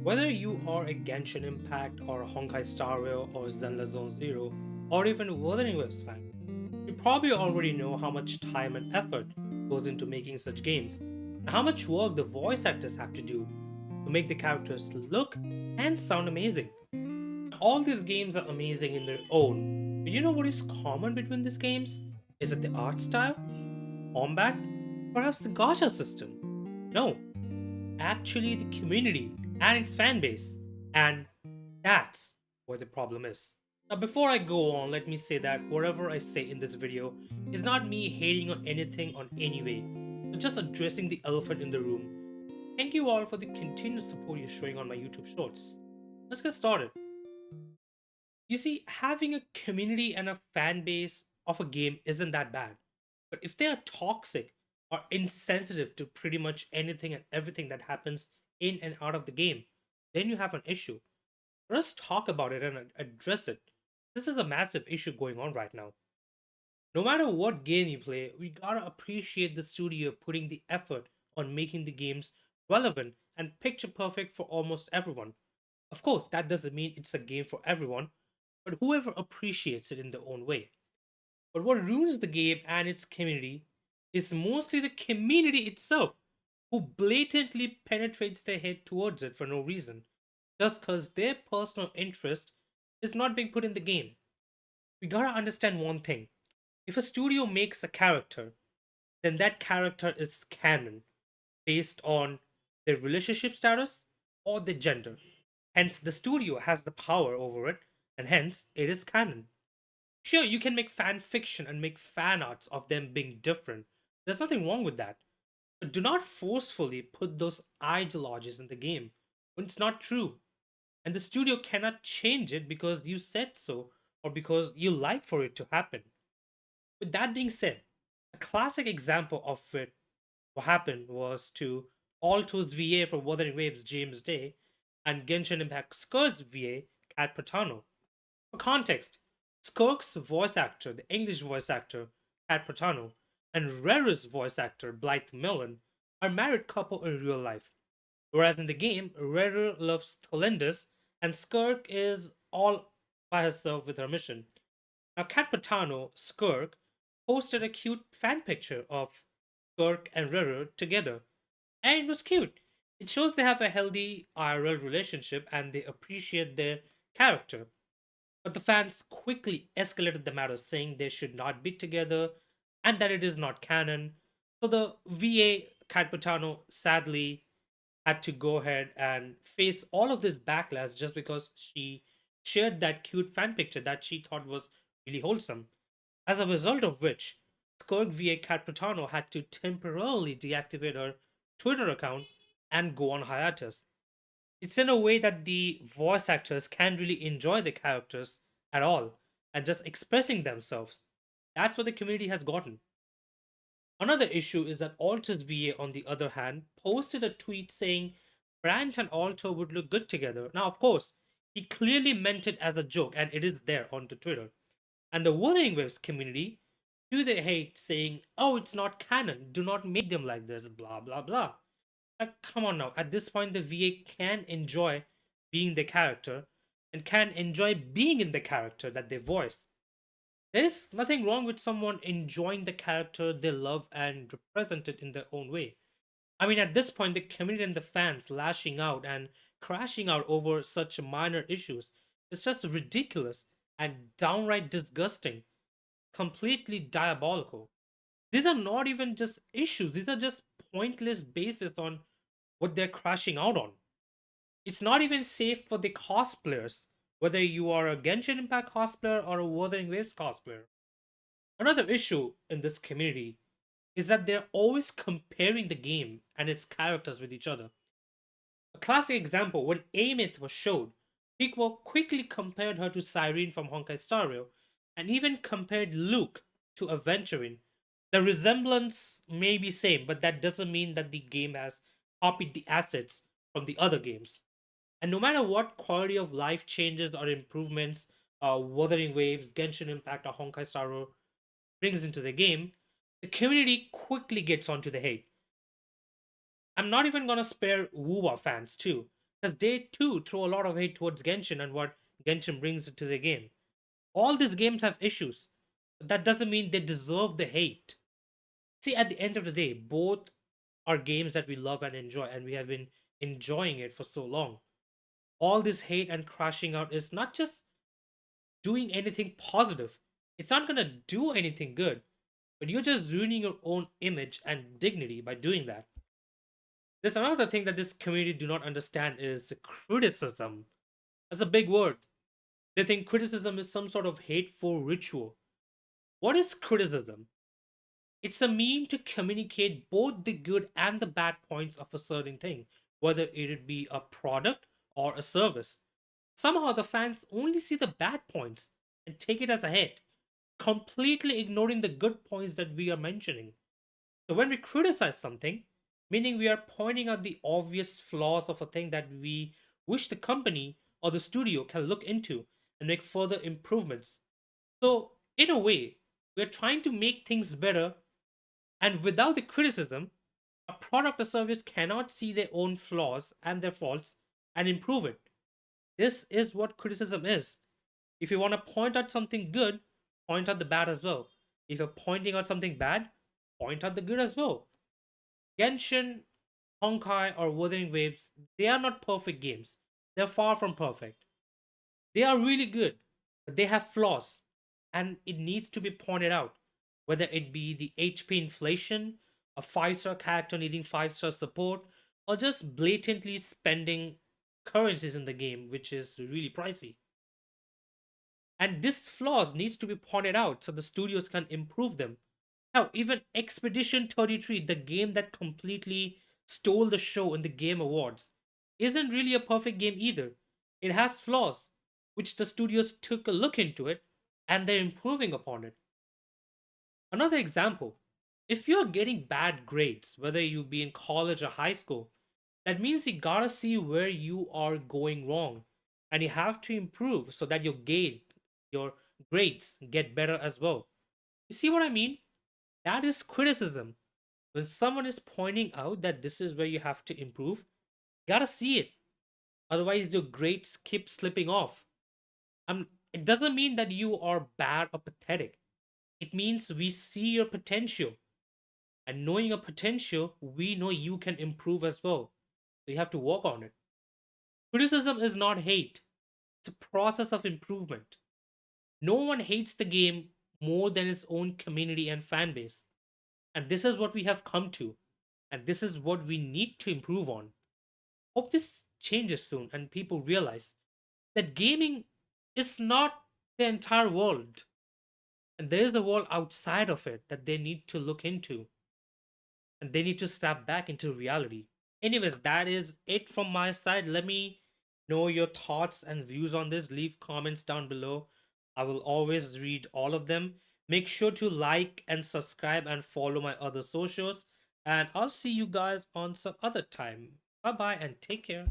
Whether you are a Genshin Impact or a Honkai Star Rail or Zenless Zone Zero or even Wuthering Waves fan, you probably already know how much time and effort goes into making such games and how much work the voice actors have to do to make the characters look and sound amazing. All these games are amazing in their own, but you know what is common between these games? Is it the art style, combat, perhaps the gacha system? No, actually the community and its fan base. And that's where the problem is. Now, before I go on, let me say that whatever I say in this video is not me hating on anything on any way, but just addressing the elephant in the room. Thank you all for the continued support you're showing on my YouTube shorts. Let's get started. You see, having a community and a fan base of a game isn't that bad. But if they are toxic or insensitive to pretty much anything and everything that happens in and out of the game, then you have an issue. Let us talk about it and address it. This is a massive issue going on right now. No matter what game you play, we gotta appreciate the studio putting the effort on making the games relevant and picture perfect for almost everyone. Of course, that doesn't mean it's a game for everyone, but whoever appreciates it in their own way. But what ruins the game and its community is mostly the community itself, who blatantly penetrates their head towards it for no reason, just because their personal interest is not being put in the game. We gotta understand one thing. If a studio makes a character, then that character is canon based on their relationship status or their gender. Hence, the studio has the power over it, and hence, it is canon. Sure, you can make fan fiction and make fan arts of them being different. There's nothing wrong with that. But do not forcefully put those ideologies in the game when it's not true. And the studio cannot change it because you said so or because you like for it to happen. With that being said, a classic example of it what happened was to Alto's VA for Wuthering Waves James Day and Genshin Impact Skirk's VA Kat Pratano. For context, Skirk's voice actor, the English voice actor Kat Pratano, and Rera's voice actor Blythe Millen are married couple in real life. Whereas in the game, Rera loves Talendis and Skirk is all by herself with her mission. Now, Kat Patano, Skirk, posted a cute fan picture of Skirk and Rera together. And it was cute. It shows they have a healthy IRL relationship and they appreciate their character. But the fans quickly escalated the matter, saying they should not be together and that it is not canon. So the VA Kat Patano sadly had to go ahead and face all of this backlash just because she shared that cute fan picture that she thought was really wholesome. As a result of which, Skirk via Capitano had to temporarily deactivate her Twitter account and go on hiatus. It's in a way that the voice actors can't really enjoy the characters at all and just expressing themselves. That's what the community has gotten. Another issue is that Altus VA, on the other hand, posted a tweet saying Branch and Alto would look good together. Now, of course, he clearly meant it as a joke, and it is there on the Twitter. And the Wuthering Waves community do they hate saying, "Oh, it's not canon. Do not make them like this." Blah blah blah. Like, come on now. At this point, the VA can enjoy being the character and can enjoy being in the character that they voice. There is nothing wrong with someone enjoying the character they love and represent it in their own way. I mean, at this point, the community and the fans lashing out and crashing out over such minor issues is just ridiculous and downright disgusting, completely diabolical. These are not even just issues, these are just pointless bases on what they're crashing out on. It's not even safe for the cosplayers, whether you are a Genshin Impact cosplayer or a Wuthering Waves cosplayer. Another issue in this community is that they're always comparing the game and its characters with each other. A classic example, when Amith was showed, people quickly compared her to Cyrene from Honkai Star Rail, and even compared Luke to Aventurine. The resemblance may be same, but that doesn't mean that the game has copied the assets from the other games. And no matter what quality of life changes or improvements Wuthering Waves, Genshin Impact, or Honkai Star Rail brings into the game, the community quickly gets onto the hate. I'm not even gonna spare WoWa fans too. Because they too throw a lot of hate towards Genshin and what Genshin brings to the game. All these games have issues, but that doesn't mean they deserve the hate. See, at the end of the day, both are games that we love and enjoy, and we have been enjoying it for so long. All this hate and crashing out is not just doing anything positive, it's not gonna do anything good, but you're just ruining your own image and dignity by doing that. There's another thing that this community do not understand is criticism. That's a big word. They think criticism is some sort of hateful ritual. What is criticism? It's a mean to communicate both the good and the bad points of a certain thing, whether it be a product or a service. Somehow the fans only see the bad points and take it as a hit, completely ignoring the good points that we are mentioning. So when we criticize something, meaning we are pointing out the obvious flaws of a thing that we wish the company or the studio can look into and make further improvements. So in a way, we're trying to make things better, and without the criticism, a product or service cannot see their own flaws and their faults and improve it. This is what criticism is. If you want to point out something good, point out the bad as well. If you're pointing out something bad, point out the good as well. Genshin, Honkai, or Wuthering Waves, they are not perfect games. They're far from perfect. They are really good, but they have flaws, and it needs to be pointed out. Whether it be the HP inflation, a 5-star character needing 5-star support, or just blatantly spending currencies in the game, which is really pricey. And this flaws needs to be pointed out so the studios can improve them. Hell, even Expedition 33, the game that completely stole the show in the Game Awards, isn't really a perfect game either. It has flaws, which the studios took a look into it and they're improving upon it. Another example, if you're getting bad grades, whether you be in college or high school, that means you gotta see where you are going wrong and you have to improve so that your grades get better as well. You see what I mean? That is criticism. When someone is pointing out that this is where you have to improve, you gotta see it. Otherwise, your grades keep slipping off. It doesn't mean that you are bad or pathetic. It means we see your potential. And knowing your potential, we know you can improve as well. So you have to work on it. Criticism is not hate, it's a process of improvement. No one hates the game more than its own community and fan base. And this is what we have come to. And this is what we need to improve on. Hope this changes soon and people realize that gaming is not the entire world. And there is the world outside of it that they need to look into. And they need to step back into reality. Anyways, that is it from my side. Let me know your thoughts and views on this. Leave comments down below. I will always read all of them. Make sure to like and subscribe and follow my other socials. And I'll see you guys on some other time. Bye bye and take care.